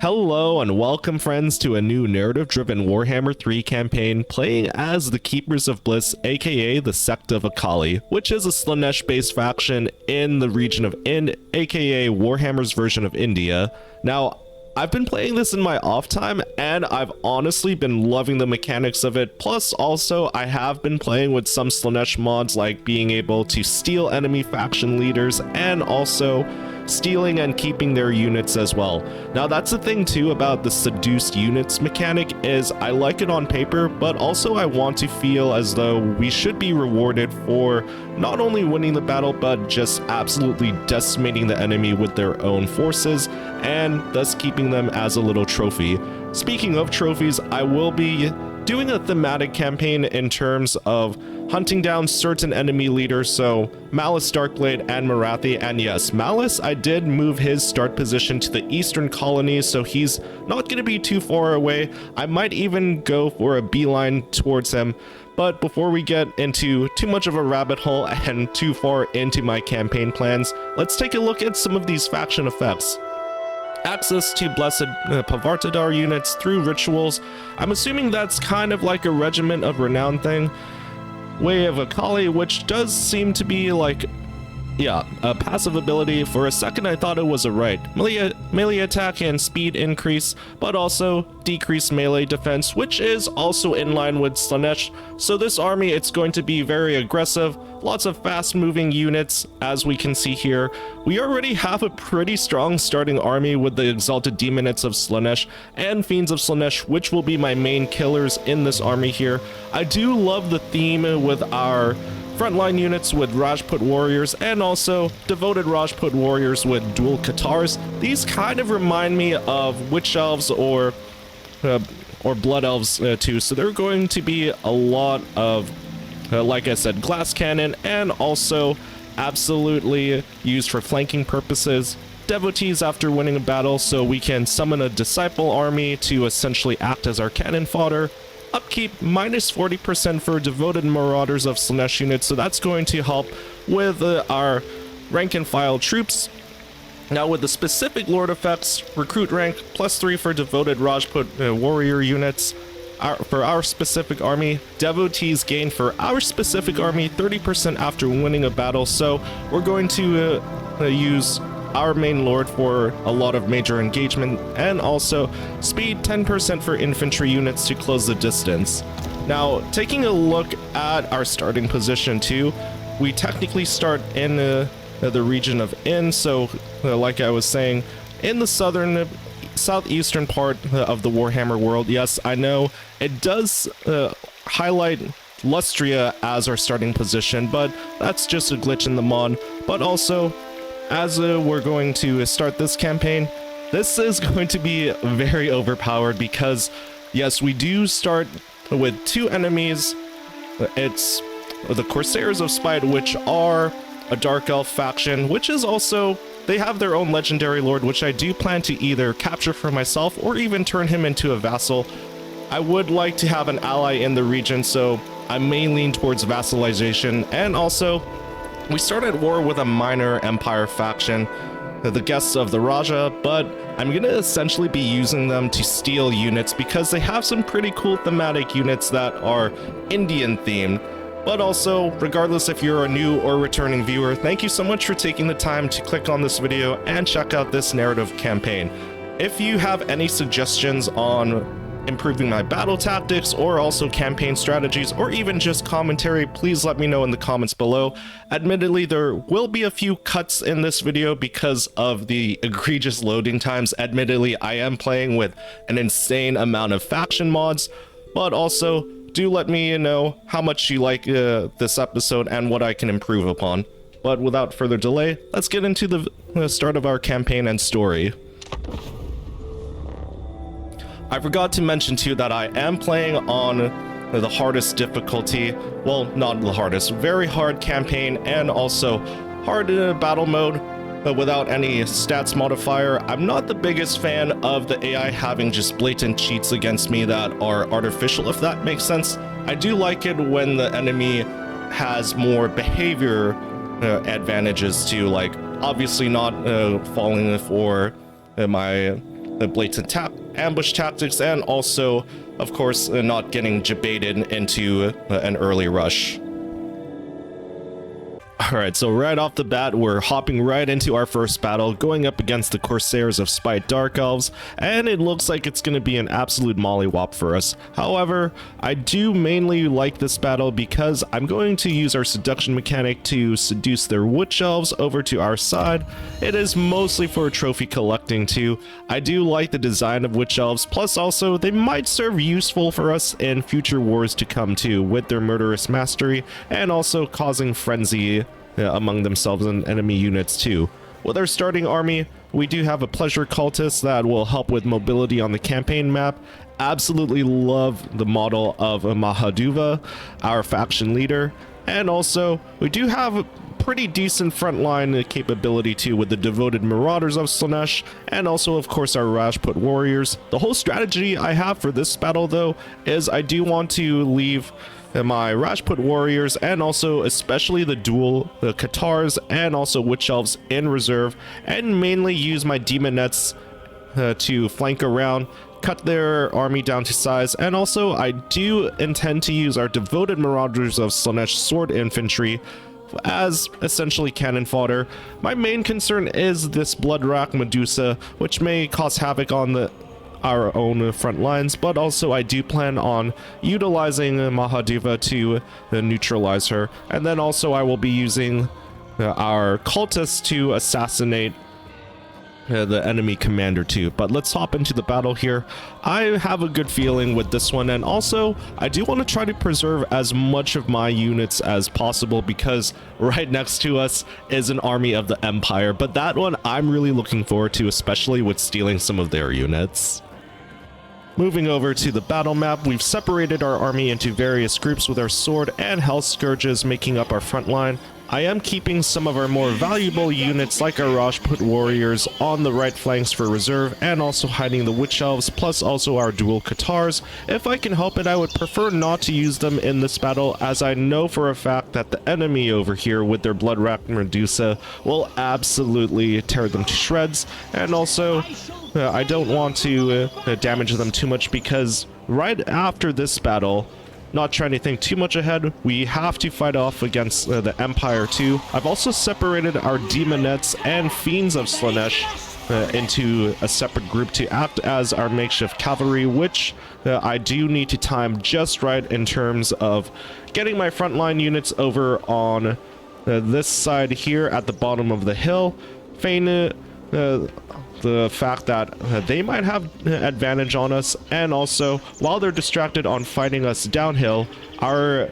Hello and welcome friends to a new narrative-driven Warhammer 3 campaign playing as the Keepers of Bliss, aka the Sect of Akhalee, which is a Slaanesh-based faction in the region of Ind, aka Warhammer's version of India. Now, I've been playing this in my off time and I've honestly been loving the mechanics of it. Plus also I have been playing with some Slaanesh mods like being able to steal enemy faction leaders and also stealing and keeping their units as well. Now that's the thing too about the Seduced Units mechanic is I like it on paper, but also I want to feel as though we should be rewarded for not only winning the battle but just absolutely decimating the enemy with their own forces and thus keeping them as a little trophy. Speaking of trophies, I will be doing a thematic campaign in terms of hunting down certain enemy leaders, so Malice Darkblade and Marathi, and yes, Malice, I did move his start position to the eastern colonies, so he's not going to be too far away. I might even go for a beeline towards him, but before we get into too much of a rabbit hole and too far into my campaign plans, let's take a look at some of these faction effects. Access to Blessed Pavartadar units through rituals. I'm assuming that's kind of like a Regiment of Renown thing. Way of Akhalee, which does seem to be like, yeah, a passive ability. For a second I thought it was a right. Melee attack and speed increase, but also decreased melee defense, which is also in line with Slaanesh. So this army, it's going to be very aggressive, lots of fast moving units, as we can see here. We already have a pretty strong starting army with the Exalted Demonites of Slaanesh and Fiends of Slaanesh, which will be my main killers in this army here. I do love the theme with our frontline units with Rajput warriors and also devoted Rajput warriors with dual Katars. These kind of remind me of Witch Elves or Blood Elves too, so they're going to be a lot of, like I said, glass cannon and also absolutely used for flanking purposes. Devotees after winning a battle, so we can summon a disciple army to essentially act as our cannon fodder. Upkeep minus 40% for devoted marauders of Slaanesh units, so that's going to help with our rank and file troops. Now with the specific lord effects, recruit rank +3 for devoted Rajput warrior units. For our specific army, devotees gain for our specific army 30% after winning a battle, so we're going to use our main lord for a lot of major engagement, and also speed 10% for infantry units to close the distance. Now, taking a look at our starting position too, we technically start in the region of Ind, so like I was saying, in the southeastern part of the Warhammer world. Yes, I know it does highlight Lustria as our starting position, but that's just a glitch in the mod. But also, as we're going to start this campaign, this is going to be very overpowered because, yes, we do start with two enemies. It's the Corsairs of Spite, which are a Dark Elf faction, which is also, they have their own legendary lord, which I do plan to either capture for myself or even turn him into a vassal. I would like to have an ally in the region, so I may lean towards vassalization. And also, we start at war with a minor empire faction, the Guests of the Raja, but I'm going to essentially be using them to steal units because they have some pretty cool thematic units that are Indian themed. But also, regardless if you're a new or returning viewer, thank you so much for taking the time to click on this video and check out this narrative campaign. If you have any suggestions on improving my battle tactics or also campaign strategies or even just commentary, please let me know in the comments below. Admittedly, there will be a few cuts in this video because of the egregious loading times. Admittedly, I am playing with an insane amount of faction mods, but also do let me know how much you like this episode and what I can improve upon. But without further delay, let's get into the start of our campaign and story. I forgot to mention too that I am playing on the hardest difficulty. Well, not the hardest, very hard campaign and also hard battle mode without any stats modifier. I'm not the biggest fan of the AI having just blatant cheats against me that are artificial, if that makes sense. I do like it when the enemy has more behavior advantages to, like, obviously not falling for my the blatant ambush tactics, and also, of course, not getting jebaited into an early rush. Alright, so right off the bat, we're hopping right into our first battle, going up against the Corsairs of Spite Dark Elves, and it looks like it's going to be an absolute mollywop for us. However, I do mainly like this battle because I'm going to use our seduction mechanic to seduce their Witch Elves over to our side. It is mostly for trophy collecting too. I do like the design of Witch Elves, plus also they might serve useful for us in future wars to come too, with their murderous mastery, and also causing frenzy among themselves and enemy units too. With our starting army, we do have a pleasure cultist that will help with mobility on the campaign map. Absolutely love the model of Mahaduva, our faction leader, and also we do have a pretty decent frontline capability too with the devoted marauders of Slaanesh, and also of course our Rajput warriors. The whole strategy I have for this battle though is I do want to leave my Rajput warriors and also especially the Cathars and also Witch Elves in reserve, and mainly use my demonettes to flank around, cut their army down to size, and also I do intend to use our devoted marauders of Slaanesh sword infantry as essentially cannon fodder. My main concern is this Bloodrack Medusa, which may cause havoc on our own front lines, but also I do plan on utilizing Mahaduva to neutralize her, and then also I will be using our cultists to assassinate the enemy commander too. But let's hop into the battle here. I have a good feeling with this one, and also I do want to try to preserve as much of my units as possible because right next to us is an army of the Empire, but that one I'm really looking forward to, especially with stealing some of their units. Moving over to the battle map, we've separated our army into various groups with our sword and health scourges making up our front line. I am keeping some of our more valuable units like our Rajput warriors on the right flanks for reserve, and also hiding the Witch Elves, plus also our dual Cathars. If I can help it, I would prefer not to use them in this battle, as I know for a fact that the enemy over here with their Bloodrack Medusa will absolutely tear them to shreds, and also I don't want to damage them too much because right after this battle, not trying to think too much ahead, we have to fight off against the Empire too. I've also separated our Demonettes and Fiends of Slaanesh into a separate group to act as our makeshift cavalry, which I do need to time just right in terms of getting my frontline units over on this side here at the bottom of the hill. Feign the fact that they might have advantage on us, and also while they're distracted on fighting us downhill, our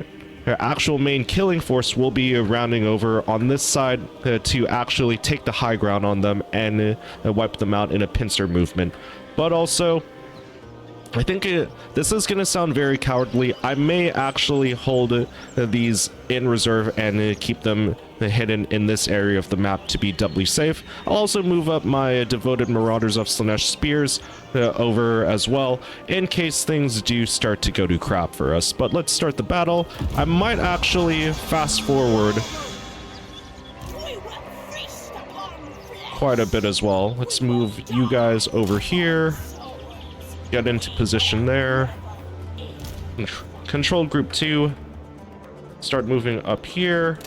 actual main killing force will be rounding over on this side to actually take the high ground on them and wipe them out in a pincer movement. But also, I think this is going to sound very cowardly. I may actually hold these in reserve and keep them hidden in this area of the map to be doubly safe. I'll also move up my devoted marauders of Slaanesh spears over as well, in case things do start to go to crap for us. But let's start the battle. I might actually fast forward quite a bit as well. Let's move you guys over here. Get into position there. Control group 2. Start moving up here.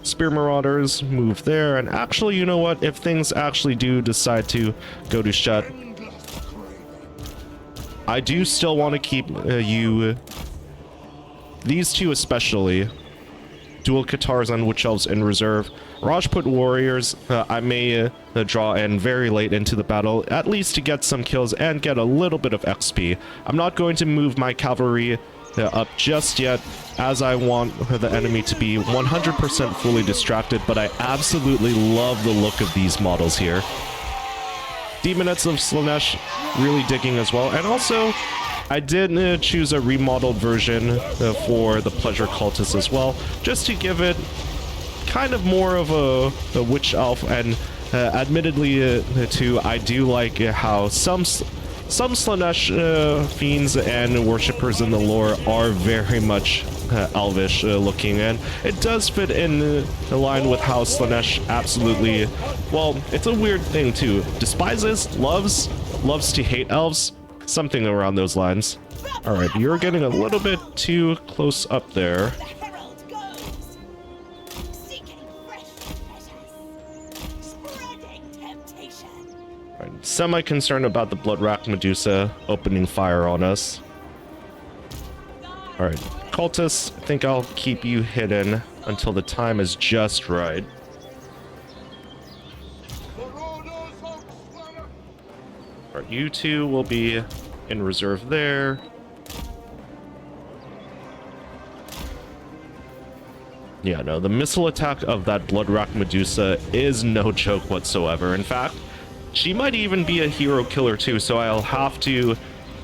Spear marauders, move there. And actually, you know what? If things actually do decide to go to shut, I do still want to keep these two especially, dual Cathars and Witch Elves in reserve. Rajput warriors, I may draw in very late into the battle, at least to get some kills and get a little bit of XP. I'm not going to move my cavalry up just yet, as I want the enemy to be 100% fully distracted, but I absolutely love the look of these models here. Demonettes of Slaanesh, really digging as well, and also I did choose a remodeled version for the Pleasure Cultists as well, just to give it kind of more of a witch elf, and admittedly too, I do like how some some Slaanesh fiends and worshippers in the lore are very much elvish looking, and it does fit in line with how Slaanesh absolutely, well, it's a weird thing too. Despises, loves to hate elves, something around those lines. All right, you're getting a little bit too close up there. Semi-concerned about the Bloodwrack Medusa opening fire on us. Alright, Cultists, I think I'll keep you hidden until the time is just right. Alright, you two will be in reserve there. Yeah, no, the missile attack of that Bloodwrack Medusa is no joke whatsoever. In fact, she might even be a hero killer too, so I'll have to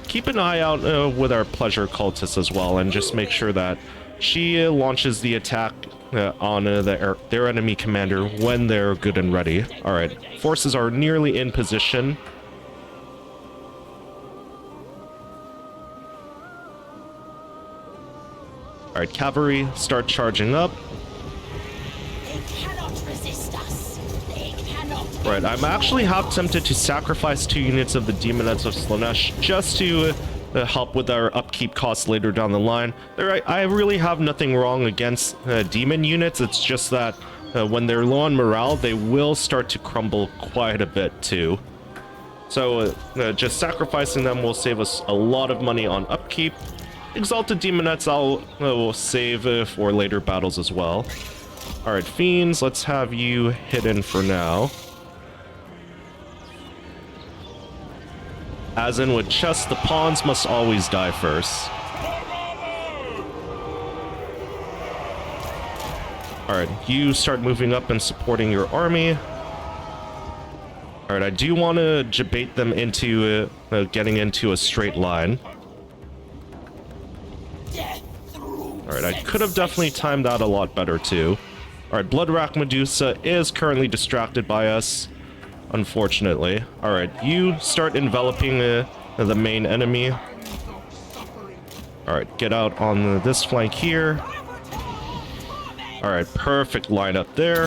keep an eye out with our pleasure cultists as well, and just make sure that she launches the attack on their enemy commander when they're good and ready. Alright, forces are nearly in position. Alright, cavalry, start charging up. Right, I'm actually half tempted to sacrifice 2 units of the Demonettes of Slaanesh just to help with our upkeep costs later down the line. I really have nothing wrong against demon units, it's just that when they're low on morale, they will start to crumble quite a bit too. So just sacrificing them will save us a lot of money on upkeep. Exalted Demonettes will save for later battles as well. Alright, Fiends, let's have you hidden for now. As in with chess, the pawns must always die first. Alright, you start moving up and supporting your army. Alright, I do want to debate them into getting into a straight line. Alright, I could have definitely timed that a lot better too. Alright, Bloodwrack Medusa is currently distracted by us, unfortunately. Alright, you start enveloping the main enemy. Alright, get out on this flank here. Alright, perfect lineup there.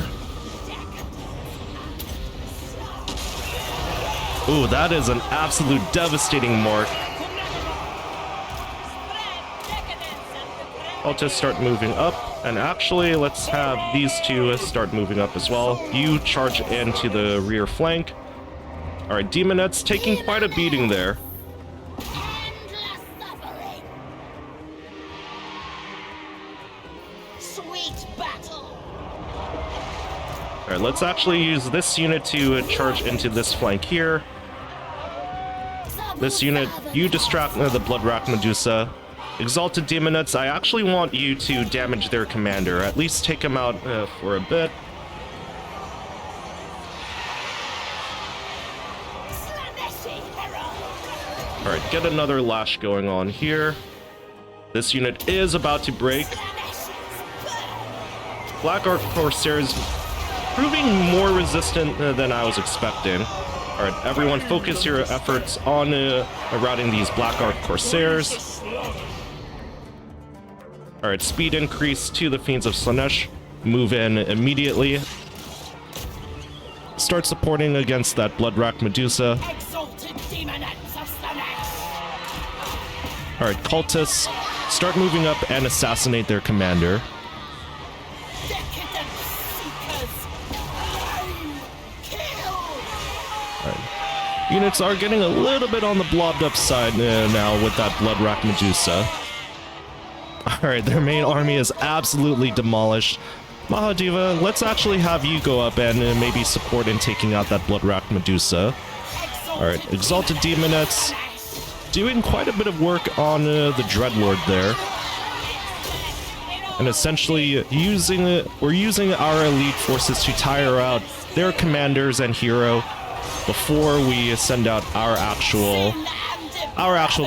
Ooh, that is an absolute devastating mark. I'll just start moving up, and actually let's have these two start moving up as well. You charge into the rear flank. Alright, Demonettes taking quite a beating there. Alright, let's actually use this unit to charge into this flank here. This unit, you distract the Bloodwrack Medusa. Exalted Demonettes, I actually want you to damage their commander. At least take him out for a bit. Alright, get another lash going on here. This unit is about to break. Black Ark Corsairs proving more resistant than I was expecting. Alright, everyone focus your efforts on routing these Black Ark Corsairs. Alright, speed increase to the Fiends of Slaanesh. Move in immediately. Start supporting against that Bloodwrack Medusa. Alright, Cultists, start moving up and assassinate their commander. Alright. Units are getting a little bit on the blobbed up side now with that Bloodwrack Medusa. Alright, their main army is absolutely demolished. Mahadiva, let's actually have you go up and maybe support in taking out that Bloodwrack Medusa. Alright, Exalted Demonettes doing quite a bit of work on the Dreadlord there. And essentially we're using our elite forces to tire out their commanders and hero before we send out our actual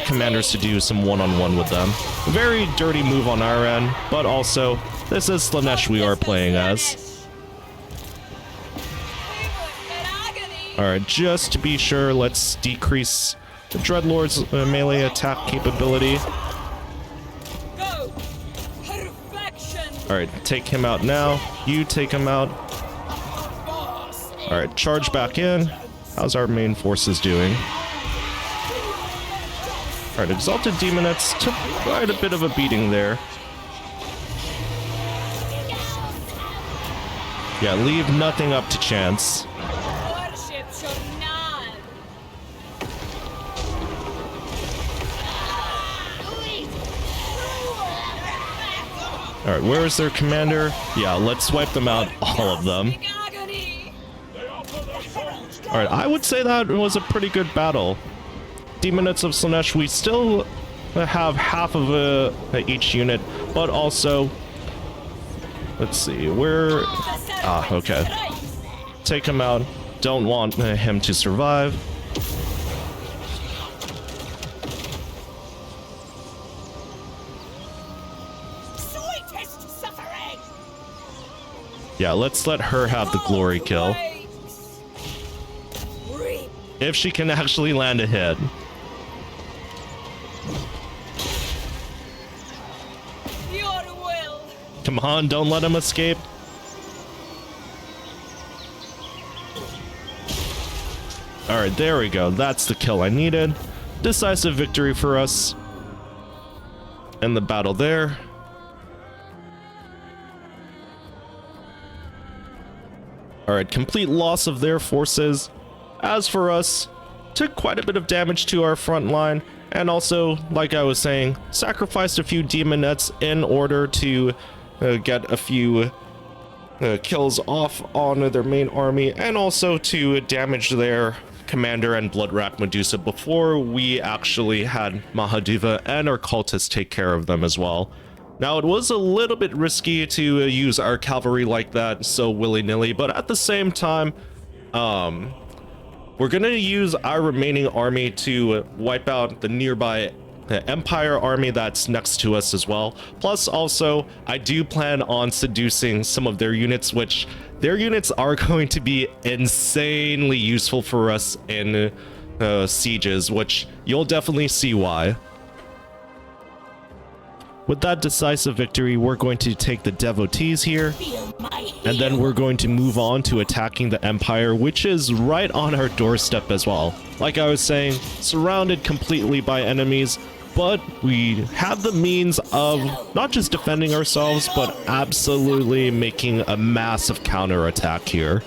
commanders to do some one-on-one with them. A very dirty move on our end, but also, this is Slaanesh we are playing as. Alright, just to be sure, let's decrease the Dreadlord's melee attack capability. Alright, take him out now. You take him out. Alright, charge back in. How's our main forces doing? Alright, Exalted Demonettes took quite a bit of a beating there. Yeah, leave nothing up to chance. Alright, where is their commander? Yeah, let's wipe them out, all of them. Alright, I would say that was a pretty good battle. Demonettes of Slaanesh, we still have half of each unit, but also... Let's see, where... Ah, okay. Take him out. Don't want him to survive. Yeah, let's let her have the glory kill. If she can actually land a hit. Come on, don't let him escape. Alright, there we go. That's the kill I needed. Decisive victory for us in the battle there. Alright, complete loss of their forces. As for us, took quite a bit of damage to our front line, and also, like I was saying, sacrificed a few demonettes in order to get a few kills off on their main army, and also to damage their commander and Bloodwrack Medusa before we actually had Mahadiva and our cultists take care of them as well. Now, it was a little bit risky to use our cavalry like that so willy-nilly, but at the same time, we're gonna use our remaining army to wipe out the nearby Empire army that's next to us as well. Plus, also, I do plan on seducing some of their units, which their units are going to be insanely useful for us in sieges, which you'll definitely see why. With that decisive victory, we're going to take the devotees here, and then we're going to move on to attacking the Empire, which is right on our doorstep as well. Like I was saying, surrounded completely by enemies, but we have the means of not just defending ourselves, but absolutely making a massive counterattack here.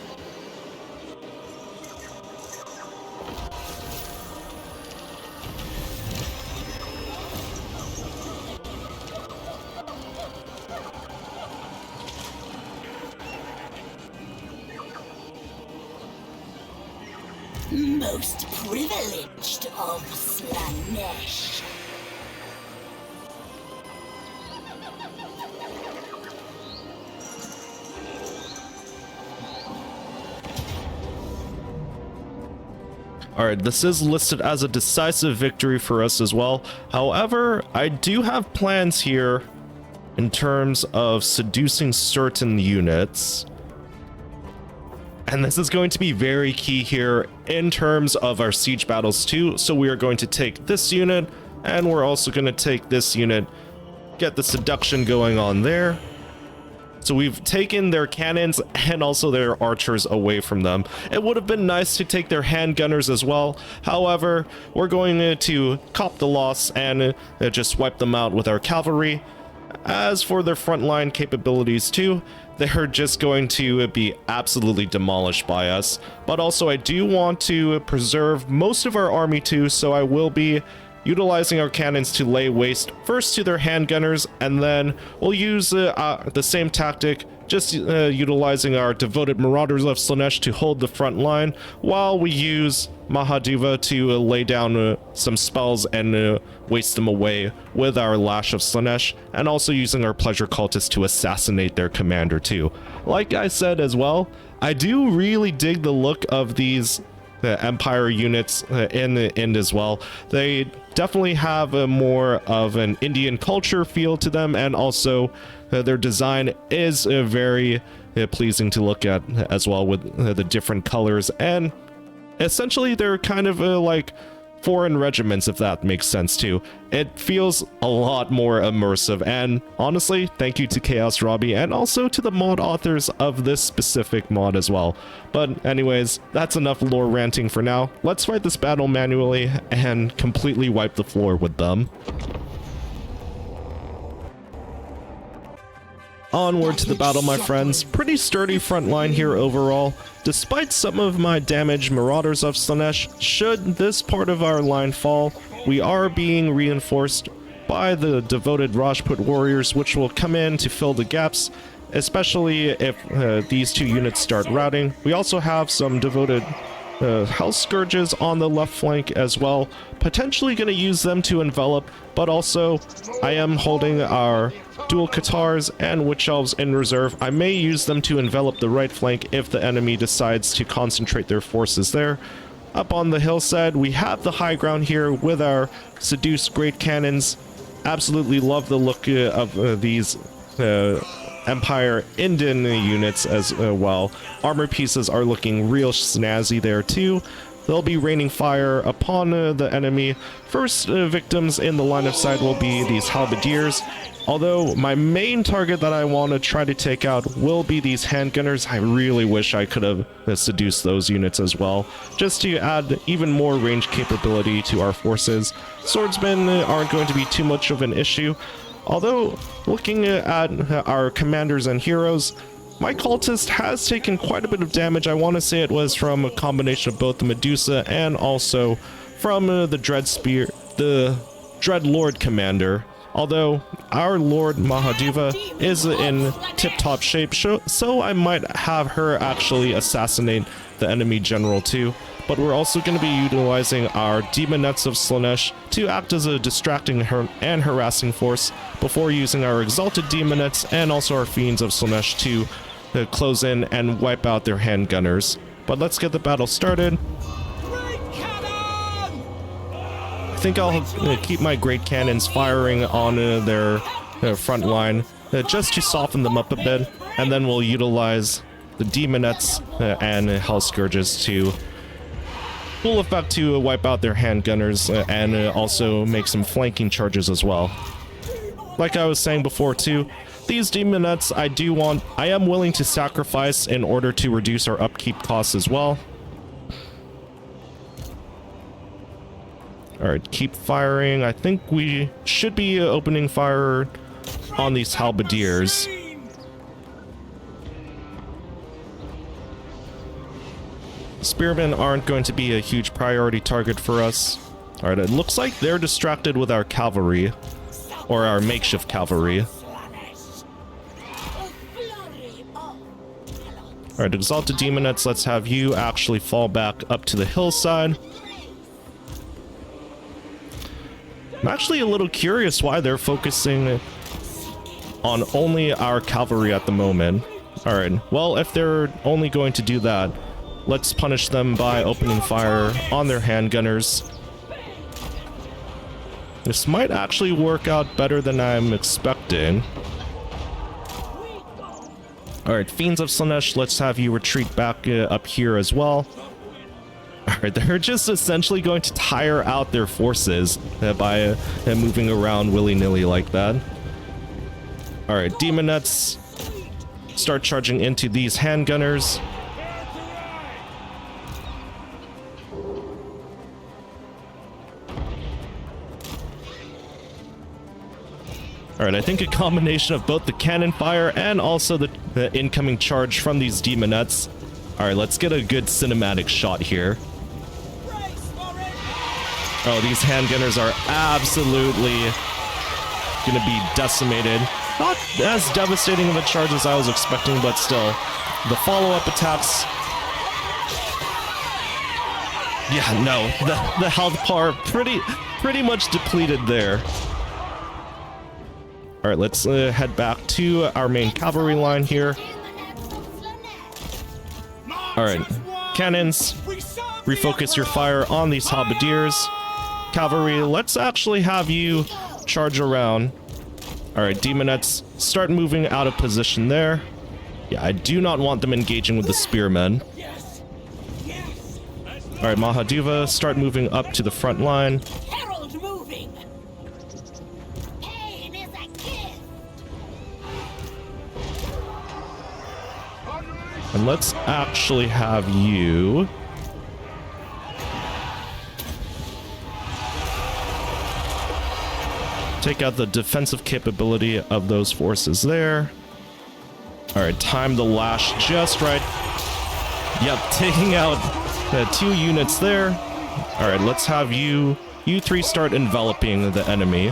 Most privileged of Slaanesh. Alright, this is listed as a decisive victory for us as well. However, I do have plans here in terms of seducing certain units. And this is going to be very key here in terms of our siege battles too. So we are going to take this unit, and we're also going to take this unit, get the seduction going on there. So we've taken their cannons and also their archers away from them. It would have been nice to take their handgunners as well. However, we're going to cop the loss and just wipe them out with our cavalry. As for their frontline capabilities too, they're just going to be absolutely demolished by us. But also, I do want to preserve most of our army too, so I will be utilizing our cannons to lay waste first to their handgunners, and then we'll use the same tactic, just utilizing our devoted marauders of Slaanesh to hold the front line, while we use Mahadiva to lay down some spells and waste them away with our Lash of Slaanesh, and also using our pleasure cultists to assassinate their commander too. Like I said as well, I do really dig the look of these Empire units in the Ind as well. They definitely have a more of an Indian culture feel to them, and also their design is very pleasing to look at as well, with the different colors, and essentially they're kind of like foreign regiments, if that makes sense too. It feels a lot more immersive, and honestly, thank you to Chaos Robbie and also to the mod authors of this specific mod as well. But anyways, that's enough lore ranting for now. Let's fight this battle manually and completely wipe the floor with them. Onward to the battle, my friends. Pretty sturdy front line here overall. Despite some of my damage, Marauders of Slaanesh, should this part of our line fall, we are being reinforced by the devoted Rajput warriors, which will come in to fill the gaps, especially if these two units start routing. We also have some devoted Hell Scourges on the left flank as well. Potentially going to use them to envelop, but also I am holding our dual Cathars and Witch Elves in reserve. I may use them to envelop the right flank if the enemy decides to concentrate their forces there. Up on the hillside, we have the high ground here with our Seduced Great Cannons. Absolutely love the look of these Empire Indian units as well. Armor pieces are looking real snazzy there too. They'll be raining fire upon the enemy. First victims in the line of sight will be these halberdiers. Although my main target that I want to try to take out will be these handgunners. I really wish I could have seduced those units as well, just to add even more range capability to our forces. Swordsmen aren't going to be too much of an issue. Although, looking at our commanders and heroes, my cultist has taken quite a bit of damage. I want to say it was from a combination of both the Medusa and also from the Dread Lord commander. Although our Lord Mahadeva is in tip-top shape, so I might have her actually assassinate the enemy general too. But we're also going to be utilizing our Demonettes of Slaanesh to act as a distracting and harassing force before using our Exalted Demonettes and also our Fiends of Slaanesh to close in and wipe out their handgunners. But let's get the battle started. I think I'll keep my Great Cannons firing on their front line just to soften them up a bit, and then we'll utilize the Demonettes and Hell Scourges to full effect to wipe out their handgunners and also make some flanking charges as well. Like I was saying before too, these Demonettes I am willing to sacrifice in order to reduce our upkeep costs as well. Alright, keep firing. I think we should be opening fire on these halberdiers. Spearmen aren't going to be a huge priority target for us. Alright, it looks like they're distracted with our cavalry, or our makeshift cavalry. Alright, Exalted Demonettes, let's have you actually fall back up to the hillside. I'm actually a little curious why they're focusing on only our cavalry at the moment. Alright, well, if they're only going to do that, let's punish them by opening fire on their handgunners. This might actually work out better than I'm expecting. Alright, Fiends of Slaanesh, let's have you retreat back up here as well. Alright, they're just essentially going to tire out their forces by moving around willy-nilly like that. Alright, Demonettes, start charging into these handgunners. Alright, I think a combination of both the cannon fire and also the incoming charge from these Demonettes. Alright, let's get a good cinematic shot here. Oh, these handgunners are absolutely gonna be decimated. Not as devastating of a charge as I was expecting, but still. The follow-up attacks... Yeah, no, the health bar pretty much depleted there. Alright, let's head back to our main cavalry line here. Alright, cannons, refocus your fire on these halberdiers. Cavalry, let's actually have you charge around. Alright, Demonettes, start moving out of position there. Yeah, I do not want them engaging with the spearmen. Alright, Mahaduva, start moving up to the front line. Herald moving. Pain is a gift. And let's actually have you... take out the defensive capability of those forces there. Alright, time the lash just right. Yep, taking out the 2 units there. Alright, let's have you three start enveloping the enemy.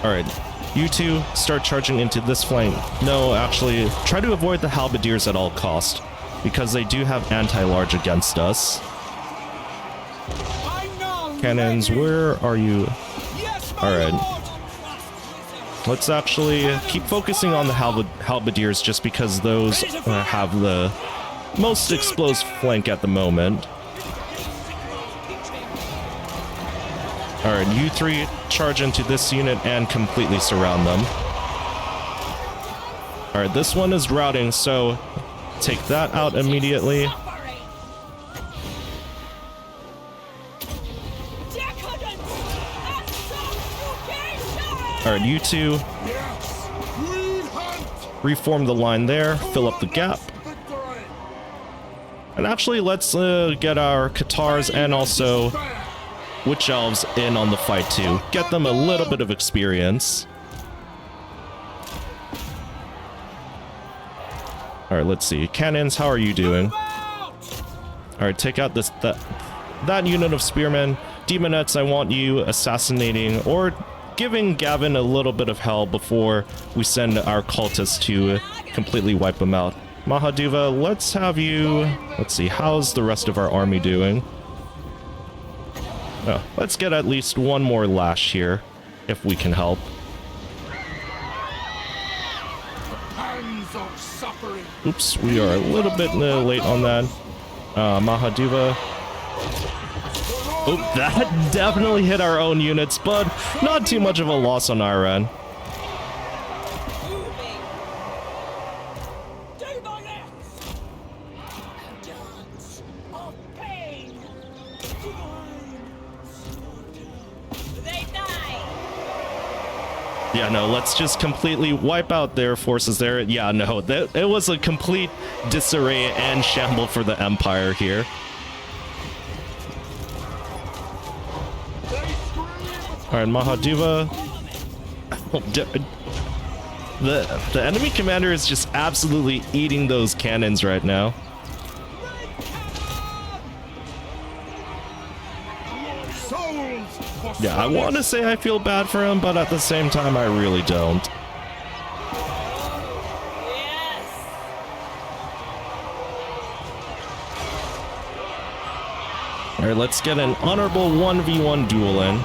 Alright, you two start charging into this flank. No, actually, try to avoid the halberdiers at all cost, because they do have anti-large against us. Cannons, where are you? Alright. Let's actually keep focusing on the halberdiers just because those have the most exposed flank at the moment. Alright, you three charge into this unit and completely surround them. Alright, this one is routing, so take that out immediately. Alright, you two reform the line there, fill up the gap. And actually, let's get our Katars and also Witch Elves in on the fight too. Get them a little bit of experience. Alright, let's see. Cannons, how are you doing? Alright, take out that unit of spearmen. Demonettes, I want you assassinating or giving Gavin a little bit of hell before we send our cultists to completely wipe them out. Mahaduva, let's have you... Let's see, how's the rest of our army doing? Oh, let's get at least one more lash here, if we can help. Oops, we are a little bit late on that. Mahaduva. Oh, that definitely hit our own units, but not too much of a loss on our end. Yeah, no, let's just completely wipe out their forces there. Yeah, no, it was a complete disarray and shamble for the Empire here. Alright, Mahaduva. The enemy commander is just absolutely eating those cannons right now. Yeah, I want to say I feel bad for him, but at the same time, I really don't. Alright, let's get an honorable 1v1 duel in.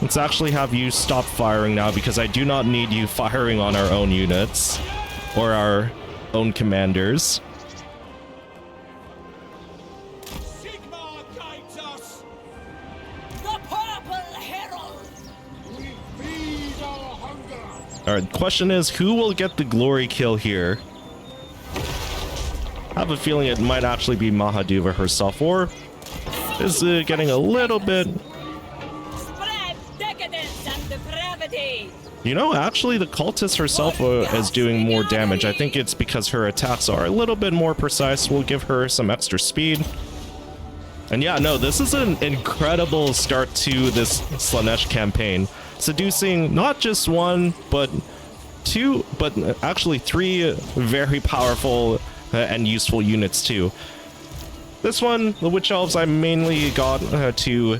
Let's actually have you stop firing now, because I do not need you firing on our own units or our own commanders. Alright, question is, who will get the glory kill here? I have a feeling it might actually be Mahaduva herself, or is getting a little bit... You know, actually the cultist herself is doing more damage. I think it's because her attacks are a little bit more precise. We'll give her some extra speed. And yeah, no, this is an incredible start to this Slaanesh campaign. Seducing not just one, but two, but actually three very powerful and useful units too. This one, the Witch Elves, I mainly got to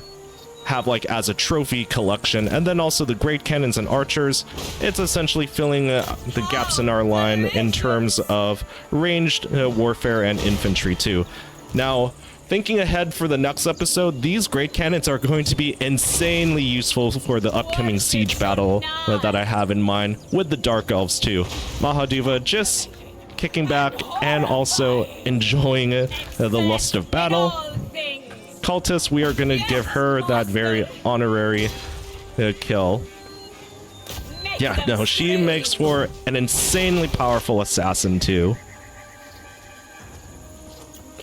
have like as a trophy collection, and then also the Great Cannons and Archers. It's essentially filling the gaps in our line in terms of ranged warfare and infantry too. Now, thinking ahead for the next episode, these Great Cannons are going to be insanely useful for the upcoming siege battle that I have in mind with the Dark Elves too. Mahaduva just kicking back and also enjoying the lust of battle. Cultist, we are going to give her that very honorary kill. Yeah, no, she makes for an insanely powerful assassin too.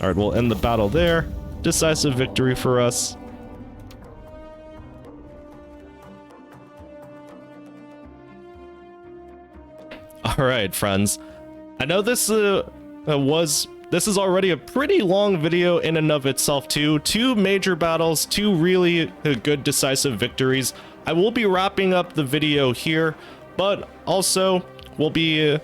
Alright, we'll end the battle there. Decisive victory for us. Alright, friends. I know this is already a pretty long video in and of itself too. 2 major battles, 2 really good decisive victories. I will be wrapping up the video here, but also we'll be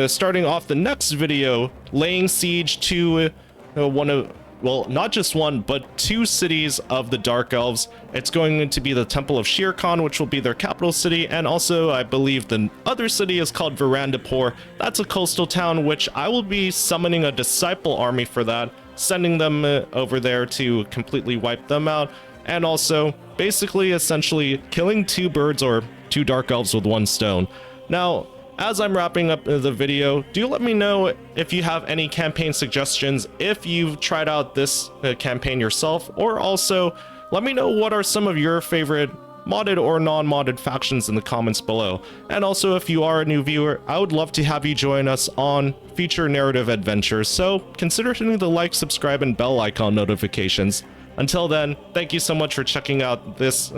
starting off the next video laying siege to not just one, but 2 cities of the Dark Elves. It's going to be the Temple of Shere Khan, which will be their capital city, and also I believe the other city is called Verandapur. That's a coastal town, which I will be summoning a disciple army for that, sending them over there to completely wipe them out, and also basically essentially killing 2 birds or 2 Dark Elves with 1 stone. Now, as I'm wrapping up the video, do let me know if you have any campaign suggestions, if you've tried out this campaign yourself, or also let me know what are some of your favorite modded or non-modded factions in the comments below. And also, if you are a new viewer, I would love to have you join us on future narrative adventures, so consider hitting the like, subscribe, and bell icon notifications. Until then, thank you so much for checking out this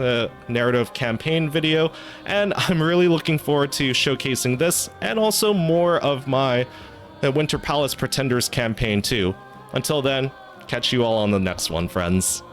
narrative campaign video, and I'm really looking forward to showcasing this and also more of my Winter Palace Pretenders campaign too. Until then, catch you all on the next one, friends.